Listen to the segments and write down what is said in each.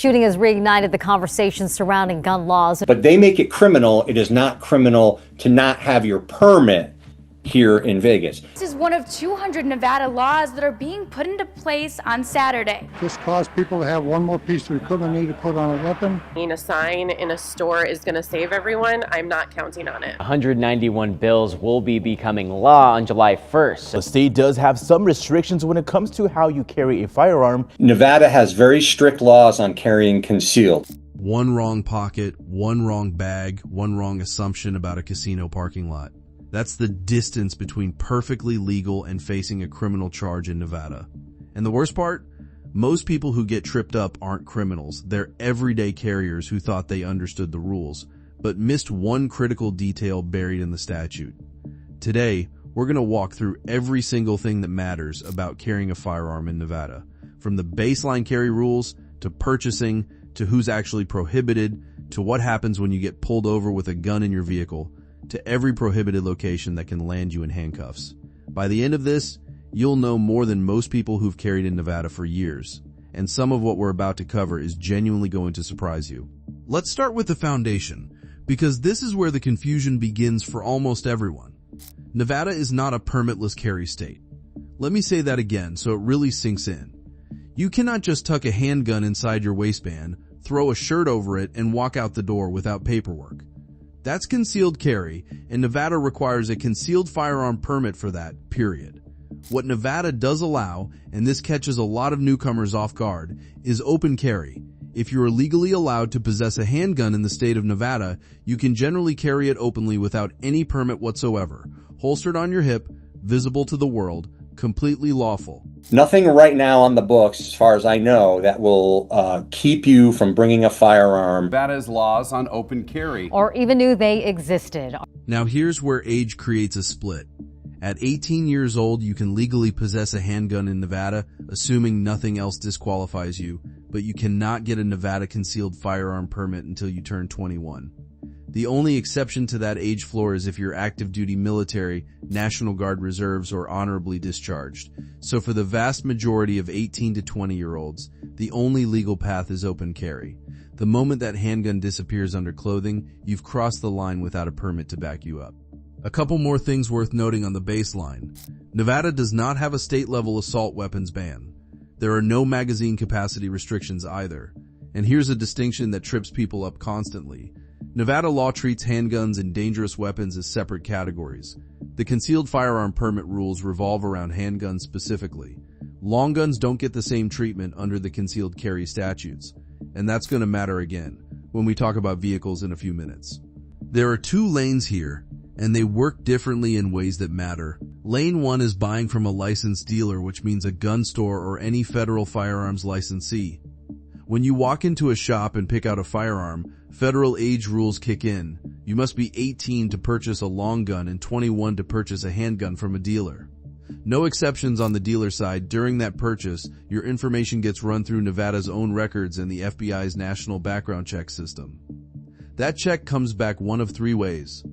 shooting has reignited the conversation surrounding gun laws. But they make it criminal. It is not criminal to not have your permit here in Vegas. This is one of 200 Nevada laws that are being put into place on Saturday. This caused people to have one more piece of equipment they need to put on a weapon. A sign in a store is going to save everyone. I'm not counting on it. 191 bills will be becoming law on July 1st. The state does have some restrictions when it comes to how you carry a firearm. Nevada has very strict laws on carrying concealed. One wrong pocket, one wrong bag, one wrong assumption about a casino parking lot. That's the distance between perfectly legal and facing a criminal charge in Nevada. And the worst part? Most people who get tripped up aren't criminals. They're everyday carriers who thought they understood the rules, but missed one critical detail buried in the statute. Today, we're going to walk through every single thing that matters about carrying a firearm in Nevada, from the baseline carry rules, to purchasing, to who's actually prohibited, to what happens when you get pulled over with a gun in your vehicle, to every prohibited location that can land you in handcuffs. By the end of this, you'll know more than most people who've carried in Nevada for years, and some of what we're about to cover is genuinely going to surprise you. Let's start with the foundation, because this is where the confusion begins for almost everyone. Nevada is not a permitless carry state. Let me say that again so it really sinks in. You cannot just tuck a handgun inside your waistband, throw a shirt over it, and walk out the door without paperwork. That's concealed carry, and Nevada requires a concealed firearm permit for that, period. What Nevada does allow, and this catches a lot of newcomers off guard, is open carry. If you are legally allowed to possess a handgun in the state of Nevada, you can generally carry it openly without any permit whatsoever, holstered on your hip, visible to the world, completely lawful. Nothing right now on the books, as far as I know, that will keep you from bringing a firearm. Nevada's laws on open carry. Or even knew they existed. Now here's where age creates a split. At 18 years old, you can legally possess a handgun in Nevada, assuming nothing else disqualifies you, but you cannot get a Nevada concealed firearm permit until you turn 21. The only exception to that age floor is if you're active duty military, National Guard reserves, or honorably discharged. So for the vast majority of 18 to 20-year-olds, the only legal path is open carry. The moment that handgun disappears under clothing, you've crossed the line without a permit to back you up. A couple more things worth noting on the baseline. Nevada does not have a state-level assault weapons ban. There are no magazine capacity restrictions either. And here's a distinction that trips people up constantly. Nevada law treats handguns and dangerous weapons as separate categories. The concealed firearm permit rules revolve around handguns specifically. Long guns don't get the same treatment under the concealed carry statutes. And that's going to matter again when we talk about vehicles in a few minutes. There are two lanes here, and they work differently in ways that matter. Lane 1 is buying from a licensed dealer, which means a gun store or any federal firearms licensee. When you walk into a shop and pick out a firearm, federal age rules kick in. You must be 18 to purchase a long gun and 21 to purchase a handgun from a dealer. No exceptions on the dealer side. During that purchase, your information gets run through Nevada's own records and the FBI's national background check system. That check comes back one of three ways.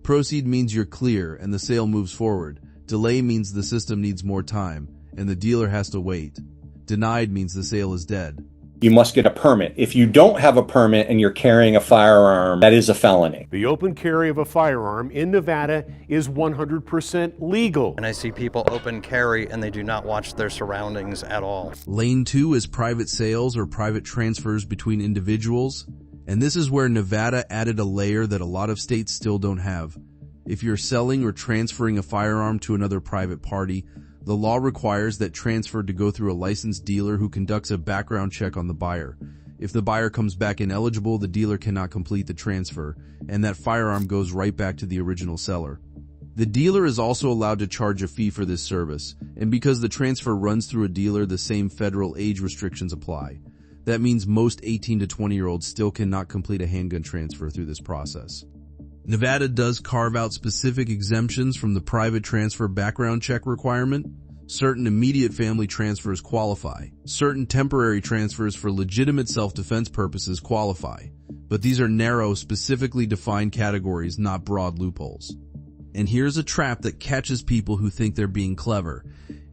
Proceed means you're clear and the sale moves forward. Delay means the system needs more time and the dealer has to wait. Denied means the sale is dead. You must get a permit. If you don't have a permit and you're carrying a firearm, that is a felony. The open carry of a firearm in Nevada is 100% legal. And I see people open carry and they do not watch their surroundings at all. Lane 2 is private sales or private transfers between individuals. And this is where Nevada added a layer that a lot of states still don't have. If you're selling or transferring a firearm to another private party, the law requires that transfer to go through a licensed dealer who conducts a background check on the buyer. If the buyer comes back ineligible, the dealer cannot complete the transfer, and that firearm goes right back to the original seller. The dealer is also allowed to charge a fee for this service, and because the transfer runs through a dealer, the same federal age restrictions apply. That means most 18 to 20-year-olds still cannot complete a handgun transfer through this process. Nevada does carve out specific exemptions from the private transfer background check requirement. Certain immediate family transfers qualify. Certain temporary transfers for legitimate self-defense purposes qualify. But these are narrow, specifically defined categories, not broad loopholes. And here's a trap that catches people who think they're being clever.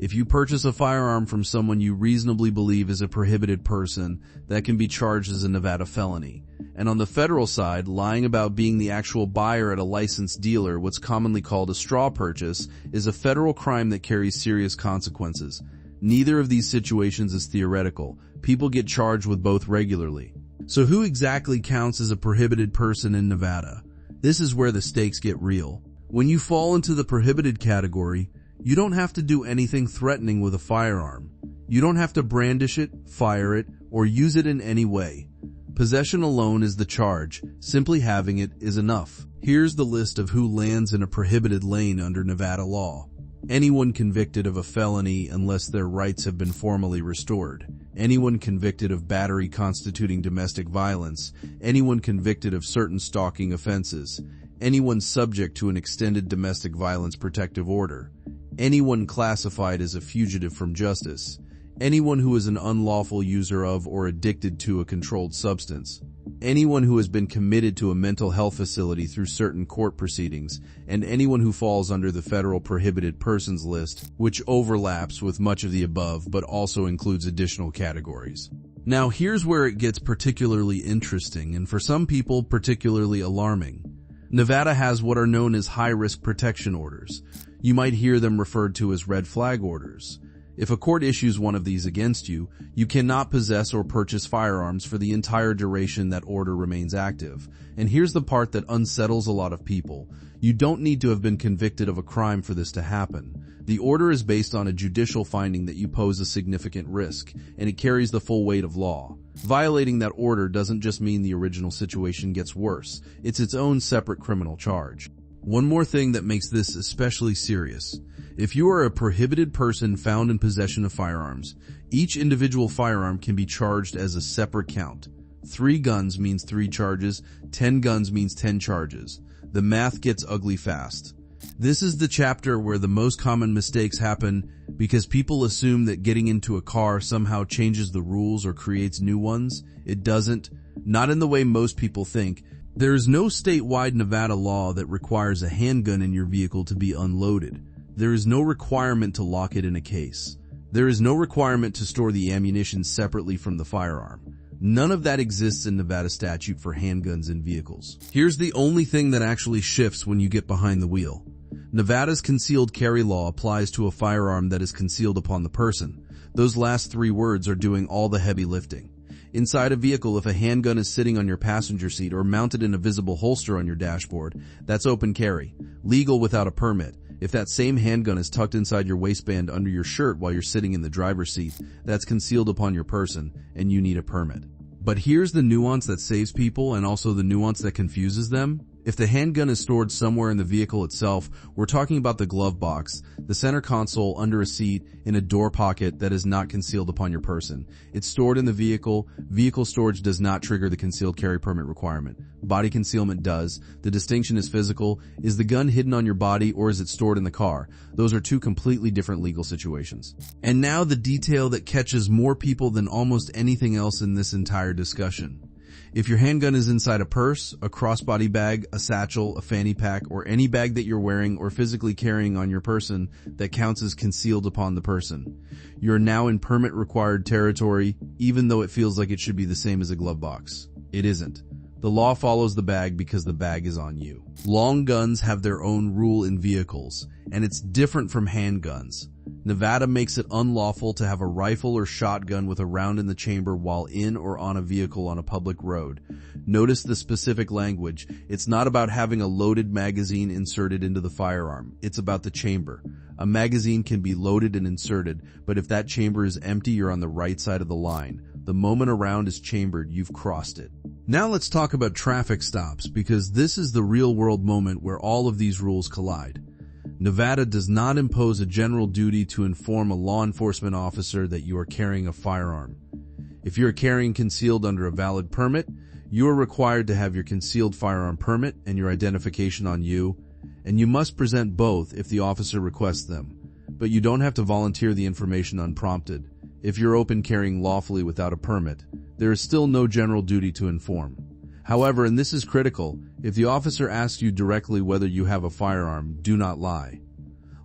If you purchase a firearm from someone you reasonably believe is a prohibited person, that can be charged as a Nevada felony. And on the federal side, lying about being the actual buyer at a licensed dealer, what's commonly called a straw purchase, is a federal crime that carries serious consequences. Neither of these situations is theoretical. People get charged with both regularly. So who exactly counts as a prohibited person in Nevada? This is where the stakes get real. When you fall into the prohibited category, you don't have to do anything threatening with a firearm. You don't have to brandish it, fire it, or use it in any way. Possession alone is the charge. Simply having it is enough. Here's the list of who lands in a prohibited lane under Nevada law. Anyone convicted of a felony unless their rights have been formally restored. Anyone convicted of battery constituting domestic violence. Anyone convicted of certain stalking offenses. Anyone subject to an extended domestic violence protective order. Anyone classified as a fugitive from justice. Anyone who is an unlawful user of or addicted to a controlled substance. Anyone who has been committed to a mental health facility through certain court proceedings, and anyone who falls under the federal prohibited persons list, which overlaps with much of the above but also includes additional categories. Now here's where it gets particularly interesting, and for some people particularly alarming. Nevada has what are known as high-risk protection orders. You might hear them referred to as red flag orders. If a court issues one of these against you, you cannot possess or purchase firearms for the entire duration that order remains active. And here's the part that unsettles a lot of people. You don't need to have been convicted of a crime for this to happen. The order is based on a judicial finding that you pose a significant risk, and it carries the full weight of law. Violating that order doesn't just mean the original situation gets worse. It's its own separate criminal charge. One more thing that makes this especially serious. If you are a prohibited person found in possession of firearms, each individual firearm can be charged as a separate count. 3 guns means 3 charges, 10 guns means 10 charges. The math gets ugly fast. This is the chapter where the most common mistakes happen because people assume that getting into a car somehow changes the rules or creates new ones. It doesn't. Not in the way most people think. There is no statewide Nevada law that requires a handgun in your vehicle to be unloaded. There is no requirement to lock it in a case. There is no requirement to store the ammunition separately from the firearm. None of that exists in Nevada statute for handguns in vehicles. Here's the only thing that actually shifts when you get behind the wheel. Nevada's concealed carry law applies to a firearm that is concealed upon the person. Those last 3 words are doing all the heavy lifting. Inside a vehicle, if a handgun is sitting on your passenger seat or mounted in a visible holster on your dashboard, that's open carry, legal without a permit. If that same handgun is tucked inside your waistband under your shirt while you're sitting in the driver's seat, that's concealed upon your person, and you need a permit. But here's the nuance that saves people and also the nuance that confuses them. If the handgun is stored somewhere in the vehicle itself, we're talking about the glove box, the center console, under a seat, in a door pocket that is not concealed upon your person. It's stored in the vehicle. Vehicle storage does not trigger the concealed carry permit requirement. Body concealment does. The distinction is physical. Is the gun hidden on your body or is it stored in the car? Those are 2 completely different legal situations. And now the detail that catches more people than almost anything else in this entire discussion. If your handgun is inside a purse, a crossbody bag, a satchel, a fanny pack, or any bag that you're wearing or physically carrying on your person, that counts as concealed upon the person. You're now in permit-required territory, even though it feels like it should be the same as a glove box. It isn't. The law follows the bag because the bag is on you. Long guns have their own rule in vehicles, and it's different from handguns. Nevada makes it unlawful to have a rifle or shotgun with a round in the chamber while in or on a vehicle on a public road. Notice the specific language. It's not about having a loaded magazine inserted into the firearm. It's about the chamber. A magazine can be loaded and inserted, but if that chamber is empty, you're on the right side of the line. The moment a round is chambered, you've crossed it. Now let's talk about traffic stops, because this is the real-world moment where all of these rules collide. Nevada does not impose a general duty to inform a law enforcement officer that you are carrying a firearm. If you are carrying concealed under a valid permit, you are required to have your concealed firearm permit and your identification on you, and you must present both if the officer requests them. But you don't have to volunteer the information unprompted. If you're open carrying lawfully without a permit, there is still no general duty to inform. However, and this is critical, if the officer asks you directly whether you have a firearm, do not lie.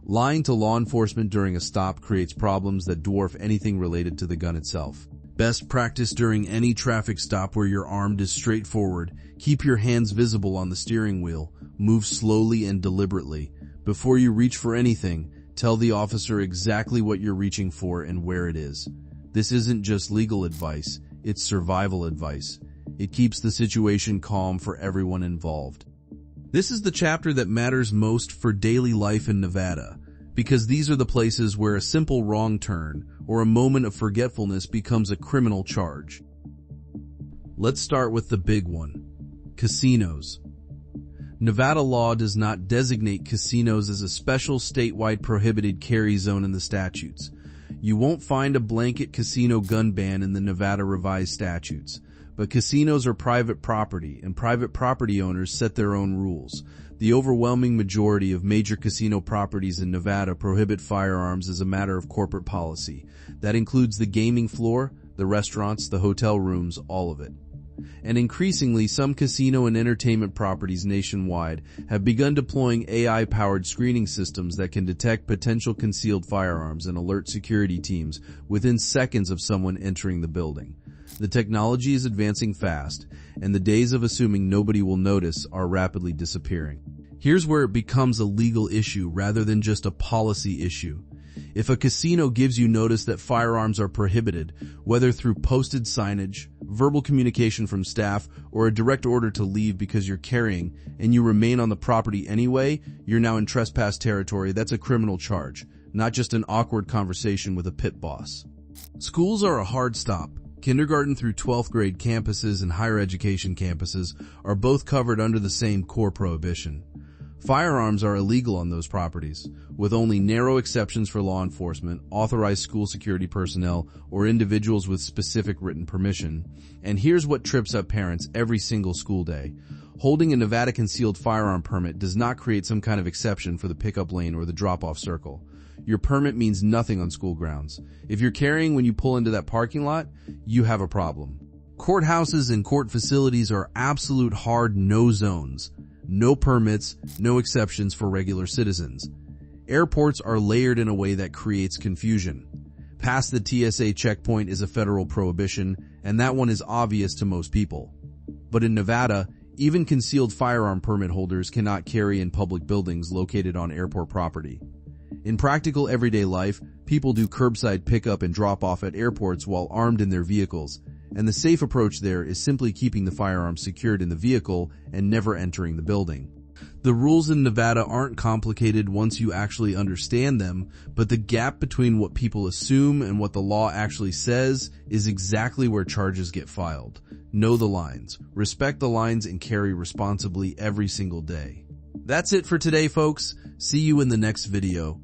Lying to law enforcement during a stop creates problems that dwarf anything related to the gun itself. Best practice during any traffic stop where you're armed is straightforward. Keep your hands visible on the steering wheel. Move slowly and deliberately. Before you reach for anything, tell the officer exactly what you're reaching for and where it is. This isn't just legal advice, it's survival advice. It keeps the situation calm for everyone involved. This is the chapter that matters most for daily life in Nevada, because these are the places where a simple wrong turn or a moment of forgetfulness becomes a criminal charge. Let's start with the big one: casinos. Nevada law does not designate casinos as a special statewide prohibited carry zone in the statutes. You won't find a blanket casino gun ban in the Nevada revised statutes. But casinos are private property, and private property owners set their own rules. The overwhelming majority of major casino properties in Nevada prohibit firearms as a matter of corporate policy. That includes the gaming floor, the restaurants, the hotel rooms, all of it. And increasingly, some casino and entertainment properties nationwide have begun deploying AI-powered screening systems that can detect potential concealed firearms and alert security teams within seconds of someone entering the building. The technology is advancing fast, and the days of assuming nobody will notice are rapidly disappearing. Here's where it becomes a legal issue rather than just a policy issue. If a casino gives you notice that firearms are prohibited, whether through posted signage, verbal communication from staff, or a direct order to leave because you're carrying, and you remain on the property anyway, you're now in trespass territory. That's a criminal charge, not just an awkward conversation with a pit boss. Schools are a hard stop. Kindergarten through 12th grade campuses and higher education campuses are both covered under the same core prohibition. Firearms are illegal on those properties, with only narrow exceptions for law enforcement, authorized school security personnel, or individuals with specific written permission. And here's what trips up parents every single school day. Holding a Nevada concealed firearm permit does not create some kind of exception for the pickup lane or the drop-off circle. Your permit means nothing on school grounds. If you're carrying when you pull into that parking lot, you have a problem. Courthouses and court facilities are absolute hard no zones. No permits, no exceptions for regular citizens. Airports are layered in a way that creates confusion. Past the TSA checkpoint is a federal prohibition, and that one is obvious to most people. But in Nevada, even concealed firearm permit holders cannot carry in public buildings located on airport property. In practical everyday life, people do curbside pickup and drop-off at airports while armed in their vehicles, and the safe approach there is simply keeping the firearm secured in the vehicle and never entering the building. The rules in Nevada aren't complicated once you actually understand them, but the gap between what people assume and what the law actually says is exactly where charges get filed. Know the lines, respect the lines, and carry responsibly every single day. That's it for today, folks. See you in the next video.